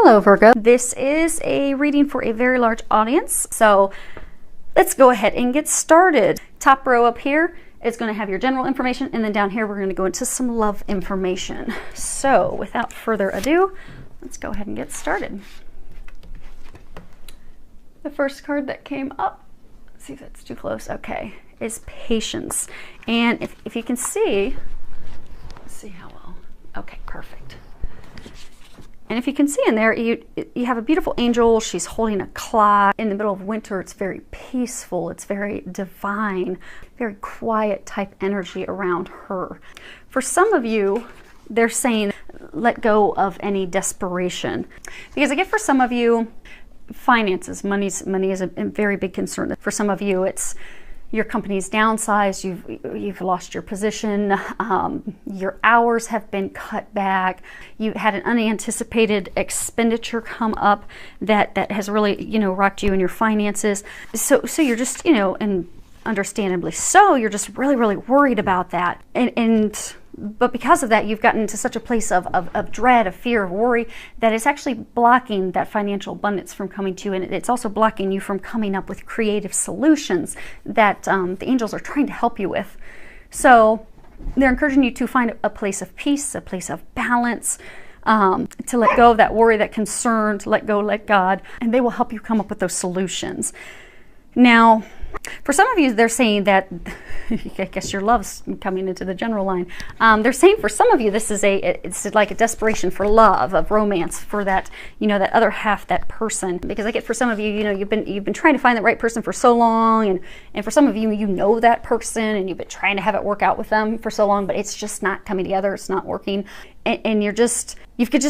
Hello Virgo. This is a reading for a very large audience, so let's go ahead and get started. Top row up here is going to have your general information, and then down here we're going to go into some love information. So without further ado, let's go ahead and get started. The first card that came up, let's see if it's too close, okay, is patience. And if you can see, let's see how well, okay, perfect. And if you can see in there, you have a beautiful angel. She's holding a clock. In the middle of winter, it's very peaceful. It's very divine, very quiet type energy around her. For some of you, they're saying, let go of any desperation. Because I get for some of you, finances, money is a very big concern. For some of you, it's your company's downsized, you've lost your position, your hours have been cut back, you had an unanticipated expenditure come up that has really, rocked you in your finances. So you're just, and understandably so, you're just really, really worried about that. But because of that, you've gotten into such a place of dread, of fear, of worry, that it's actually blocking that financial abundance from coming to you. And it's also blocking you from coming up with creative solutions that the angels are trying to help you with. So they're encouraging you to find a place of peace, a place of balance, to let go of that worry, that concern, to let go, let God, and they will help you come up with those solutions. Now, for some of you, they're saying that, I guess your love's coming into the general line. They're saying for some of you, it's like a desperation for love, of romance, for that, that other half, that person. Because I get for some of you, you've been trying to find the right person for so long, and for some of you, you know that person, and you've been trying to have it work out with them for so long, but it's just not coming together. It's not working, and you've just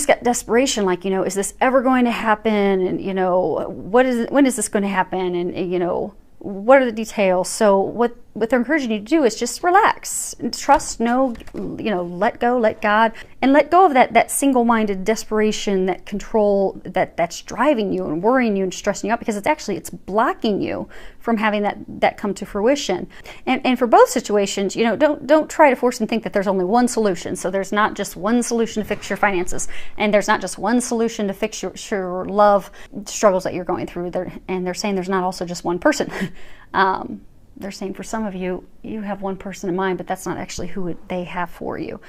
got desperation, like, is this ever going to happen? And when is this going to happen? And what are the details? So what they're encouraging you to do is just relax, trust, let go, let God, and let go of that single-minded desperation, that control that's driving you and worrying you and stressing you out, because it's blocking you from having that come to fruition. And for both situations, don't try to force and think that there's only one solution. So there's not just one solution to fix your finances, and there's not just one solution to fix your love struggles that you're going through. They're saying there's not also just one person. They're saying for some of you, you have one person in mind, but that's not actually who they have for you.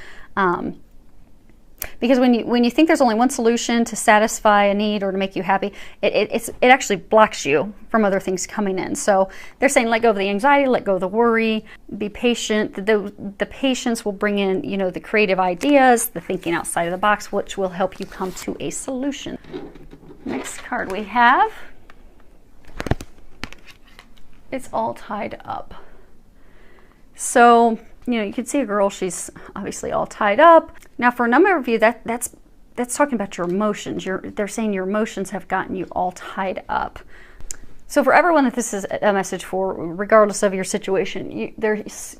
Because when you think there's only one solution to satisfy a need or to make you happy, it actually blocks you from other things coming in. So they're saying let go of the anxiety, let go of the worry, be patient. The patience will bring in, the creative ideas, the thinking outside of the box, which will help you come to a solution. Next card we have, it's all tied up. So, you can see a girl, she's obviously all tied up. Now, for a number of you, that's talking about your emotions. They're saying your emotions have gotten you all tied up. So for everyone that this is a message for, regardless of your situation,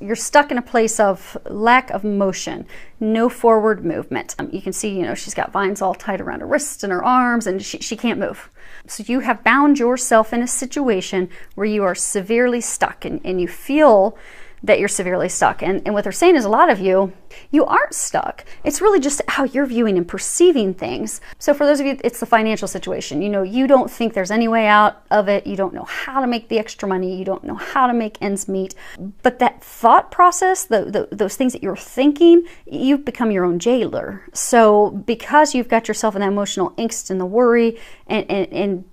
you're stuck in a place of lack of motion, no forward movement. You can see, she's got vines all tied around her wrists and her arms, and she can't move. So you have bound yourself in a situation where you are severely stuck, and you feel that you're severely stuck. And what they're saying is a lot of you aren't stuck. It's really just how you're viewing and perceiving things. So for those of you, it's the financial situation. You don't think there's any way out of it. You don't know how to make the extra money. You don't know how to make ends meet. But that thought process, those things that you're thinking, you've become your own jailer. So because you've got yourself in that emotional angst and the worry and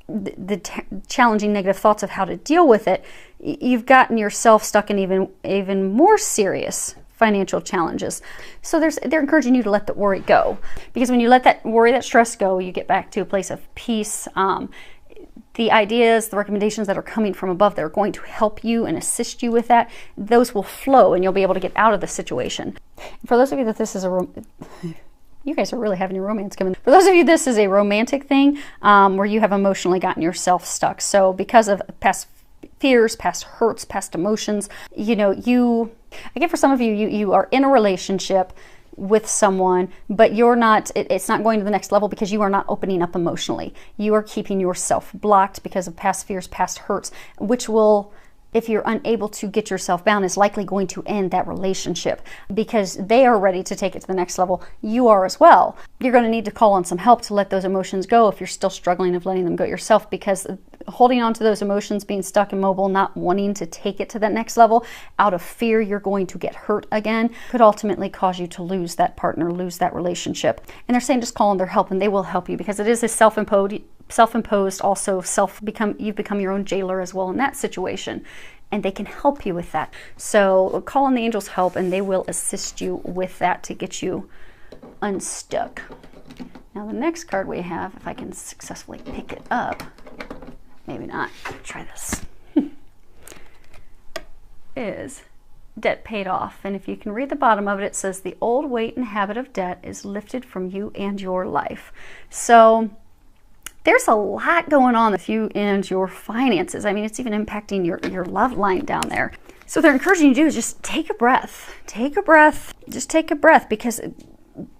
the challenging negative thoughts of how to deal with it, you've gotten yourself stuck in even more serious financial challenges. So they're encouraging you to let the worry go, because when you let that worry, that stress go, you get back to a place of peace. The ideas, the recommendations that are coming from above that are going to help you and assist you with that, those will flow, and you'll be able to get out of the situation. For those of you that this is you guys are really having your romance coming. For those of you, this is a romantic thing where you have emotionally gotten yourself stuck. So because of past fears, past hurts, past emotions, I get for some of you, you are in a relationship with someone, but it's not going to the next level because you are not opening up emotionally. You are keeping yourself blocked because of past fears, past hurts, which will if you're unable to get yourself bound, is likely going to end that relationship, because they are ready to take it to the next level. You are as well. You're going to need to call on some help to let those emotions go if you're still struggling of letting them go yourself, because holding on to those emotions, being stuck immobile, not wanting to take it to that next level out of fear you're going to get hurt again, could ultimately cause you to lose that partner, lose that relationship. And they're saying just call on their help and they will help you, because it is a self-imposed, also you've become your own jailer as well in that situation, and they can help you with that. So call on the angels' help and they will assist you with that to get you unstuck. Now the next card we have, if I can successfully pick it up, maybe not, try this, is debt paid off. And if you can read the bottom of it, it says the old weight and habit of debt is lifted from you and your life. So there's a lot going on with you and your finances. I mean, it's even impacting your love line down there. So what they're encouraging you to do is just take a breath. Take a breath. Just take a breath, because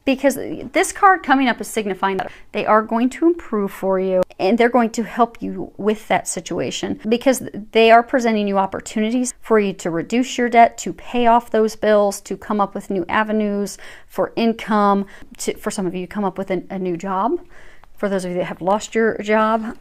this card coming up is signifying that they are going to improve for you and they're going to help you with that situation, because they are presenting you opportunities for you to reduce your debt, to pay off those bills, to come up with new avenues for income, for some of you come up with a new job. For those of you that have lost your job,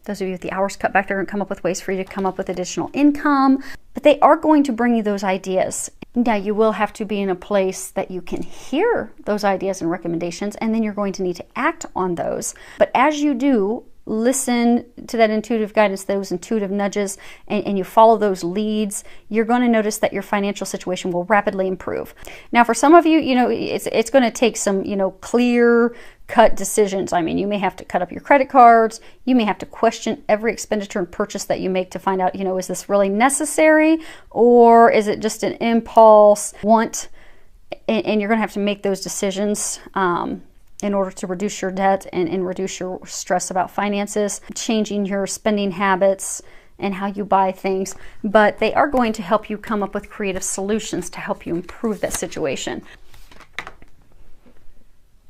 those of you with the hours cut back, they're going to come up with ways for you to come up with additional income. But they are going to bring you those ideas. Now, you will have to be in a place that you can hear those ideas and recommendations, and then you're going to need to act on those. But as you do, listen to that intuitive guidance, those intuitive nudges, and you follow those leads, you're going to notice that your financial situation will rapidly improve. Now, for some of you, it's going to take some, clear cut decisions. I mean, you may have to cut up your credit cards. You may have to question every expenditure and purchase that you make to find out, is this really necessary, or is it just an impulse want? And you're going to have to make those decisions in order to reduce your debt and reduce your stress about finances, changing your spending habits and how you buy things. But they are going to help you come up with creative solutions to help you improve that situation.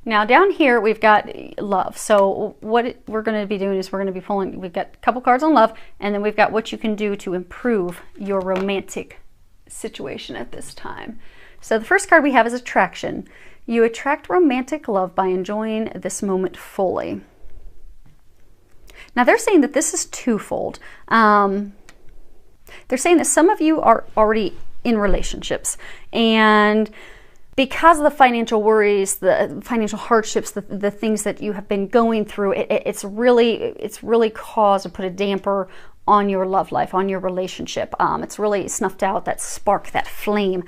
Now down here we've got love. So what we're going to be doing is we're going to be pulling, we've got a couple cards on love, and then we've got what you can do to improve your romantic situation at this time. So the first card we have is attraction. You attract romantic love by enjoying this moment fully. Now they're saying that this is twofold. They're saying that some of you are already in relationships, and because of the financial worries, the financial hardships, the things that you have been going through, it's really caused or put a damper on your love life, on your relationship. It's really snuffed out that spark, that flame.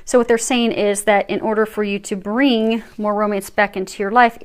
So what they're saying is that in order for you to bring more romance back into your life,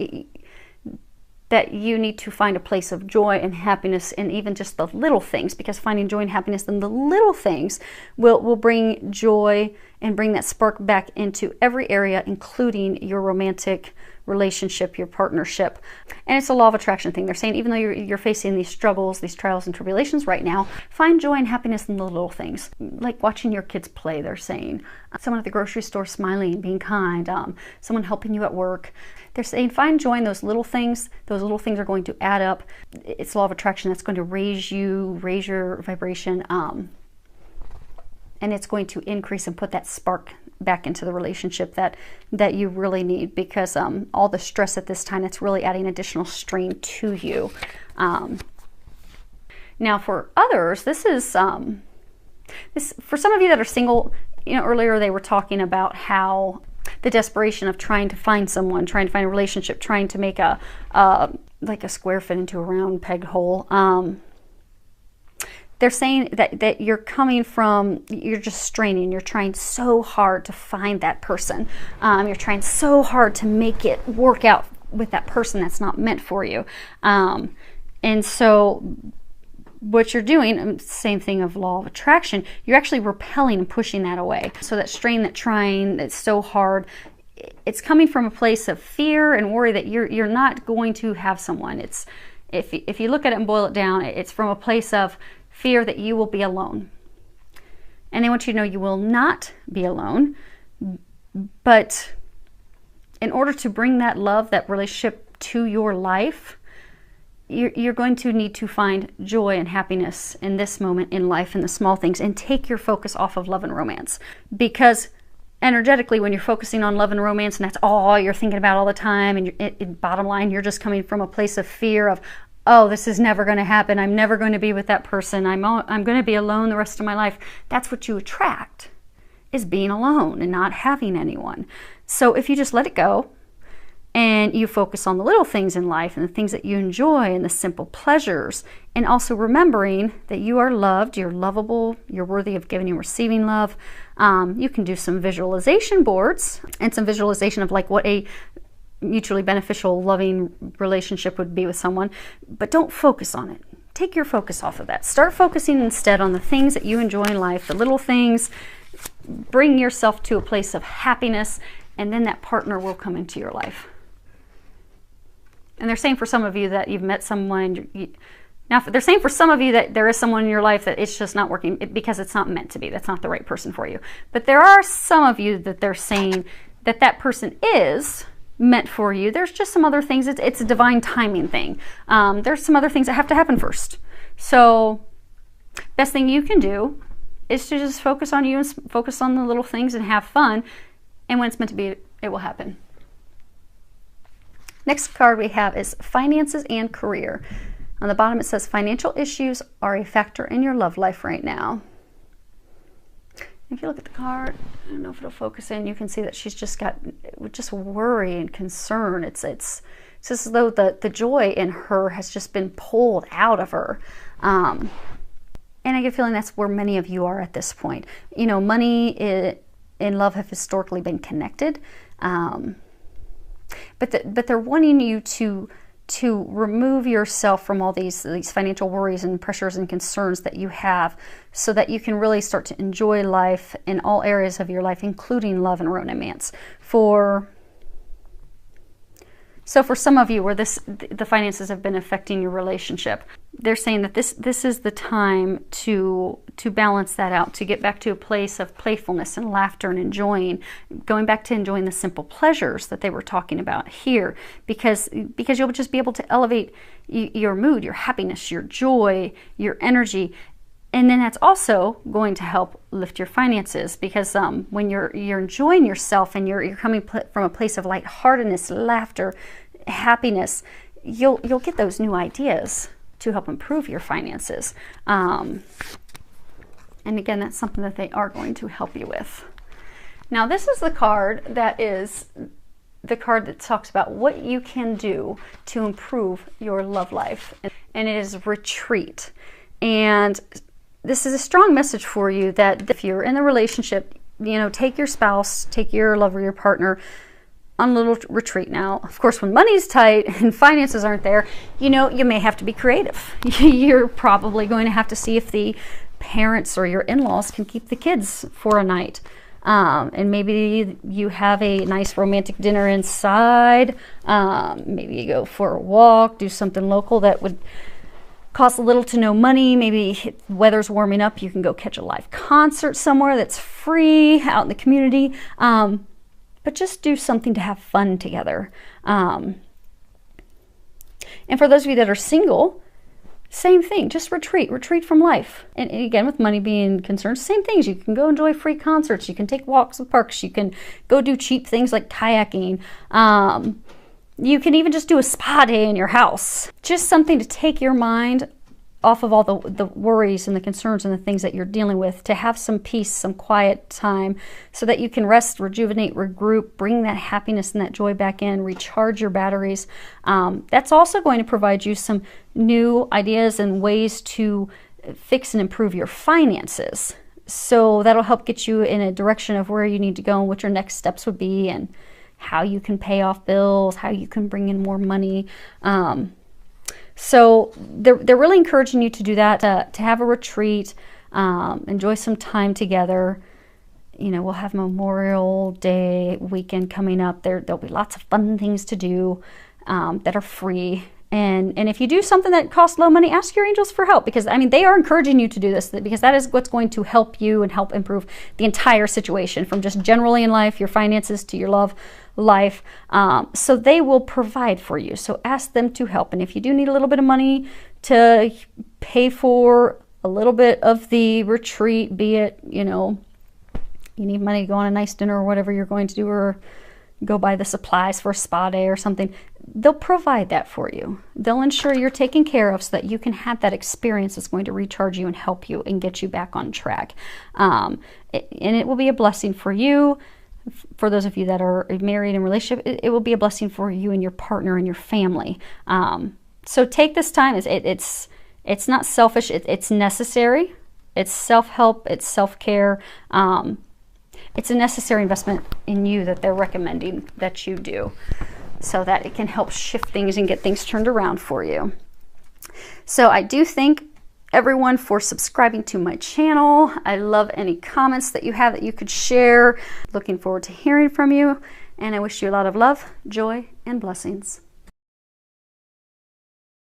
that you need to find a place of joy and happiness in even just the little things, because finding joy and happiness in the little things will bring joy and bring that spark back into every area, including your romantic relationship, your partnership. And it's a law of attraction thing. They're saying even though you're facing these struggles, these trials and tribulations right now, find joy and happiness in the little things, like watching your kids play. They're saying someone at the grocery store smiling, being kind, someone helping you at work. They're saying find joy in those little things. Those little things are going to add up. It's law of attraction. That's going to raise your vibration, and it's going to increase and put that spark back into the relationship that you really need, because all the stress at this time, it's really adding additional strain to you. Now for others, this is for some of you that are single. Earlier they were talking about how the desperation of trying to find someone, trying to find a relationship, trying to make like a square fit into a round peg hole. They're saying that you're coming from, you're just straining, you're trying so hard to find that person. You're trying so hard to make it work out with that person that's not meant for you. And so what you're doing, same thing of law of attraction, you're actually repelling and pushing that away. So that strain, that trying, that's so hard, it's coming from a place of fear and worry that you're not going to have someone. It's if you look at it and boil it down, it's from a place of fear that you will be alone. And they want you to know you will not be alone. But in order to bring that love, that relationship to your life, you're going to need to find joy and happiness in this moment in life, in the small things, and take your focus off of love and romance. Because energetically, when you're focusing on love and romance and that's all you're thinking about all the time, and bottom line, you're just coming from a place of fear of, oh, this is never going to happen, I'm never going to be with that person, I'm going to be alone the rest of my life. That's what you attract, is being alone and not having anyone. So if you just let it go, and you focus on the little things in life and the things that you enjoy and the simple pleasures, and also remembering that you are loved, you're lovable, you're worthy of giving and receiving love. You can do some visualization boards and some visualization of like what a mutually beneficial, loving relationship would be with someone, but don't focus on it. Take your focus off of that. Start focusing instead on the things that you enjoy in life, the little things. Bring yourself to a place of happiness, and then that partner will come into your life. And they're saying for some of you that you've met someone, now they're saying for some of you that there is someone in your life that it's just not working because it's not meant to be. That's not the right person for you. But there are some of you that they're saying that that person is meant for you. There's just some other things. It's a divine timing thing. There's some other things that have to happen first. So best thing you can do is to just focus on you and focus on the little things and have fun. And when it's meant to be, it will happen. Next card we have is finances and career. On the bottom it says financial issues are a factor in your love life right now. If you look at the card, I don't know if it'll focus in, you can see that she's just got just worry and concern. It's just as though the joy in her has just been pulled out of her. And I get a feeling that's where many of you are at this point. You know, money and love have historically been connected. But they're wanting you to remove yourself from all these financial worries and pressures and concerns that you have, so that you can really start to enjoy life in all areas of your life, including love and romance. So for some of you where the finances have been affecting your relationship, they're saying that this is the time to balance that out, to get back to a place of playfulness and laughter and going back to enjoying the simple pleasures that they were talking about here, because you'll just be able to elevate your mood, your happiness, your joy, your energy. And then that's also going to help lift your finances, because when you're enjoying yourself and you're coming from a place of lightheartedness, laughter, happiness, you'll get those new ideas to help improve your finances. And again, that's something that they are going to help you with. Now, this is the card that talks about what you can do to improve your love life, and it is retreat. And this is a strong message for you that if you're in a relationship, you know, take your spouse, take your lover, your partner on a little retreat. Now, of course, when money's tight and finances aren't there, you know, you may have to be creative. You're probably going to have to see if the parents or your in-laws can keep the kids for a night. And maybe you have a nice romantic dinner inside. Maybe you go for a walk, do something local that would cost little to no money. Maybe if the weather's warming up, you can go catch a live concert somewhere that's free out in the community. But just do something to have fun together. And for those of you that are single, same thing, just retreat from life. And again, with money being concerned, same things. You can go enjoy free concerts. You can take walks in parks. You can go do cheap things like kayaking. You can even just do a spa day in your house. Just something to take your mind off of all the worries and the concerns and the things that you're dealing with, to have some peace, some quiet time, so that you can rest, rejuvenate, regroup, bring that happiness and that joy back in, recharge your batteries. That's also going to provide you some new ideas and ways to fix and improve your finances. So that'll help get you in a direction of where you need to go and what your next steps would be, and how you can pay off bills, how you can bring in more money. So they're really encouraging you to do that, to have a retreat, enjoy some time together. You know, we'll have Memorial Day weekend coming up. There'll be lots of fun things to do that are free. And if you do something that costs low money, ask your angels for help, because I mean, they are encouraging you to do this, because that is what's going to help you and help improve the entire situation, from just generally in life, your finances, to your love life. So they will provide for you. So ask them to help. And if you do need a little bit of money to pay for a little bit of the retreat, be it, you know, you need money to go on a nice dinner or whatever you're going to do, or go buy the supplies for a spa day or something, they'll provide that for you. They'll ensure you're taken care of so that you can have that experience that's going to recharge you and help you and get you back on track. And it will be a blessing for you. For those of you that are married in relationship, it will be a blessing for you and your partner and your family. So take this time. It's not selfish. It's necessary. It's self-help. It's self-care. It's a necessary investment in you that they're recommending that you do, so that it can help shift things and get things turned around for you. So I do thank everyone for subscribing to my channel. I love any comments that you have that you could share. Looking forward to hearing from you, and I wish you a lot of love, joy, and blessings.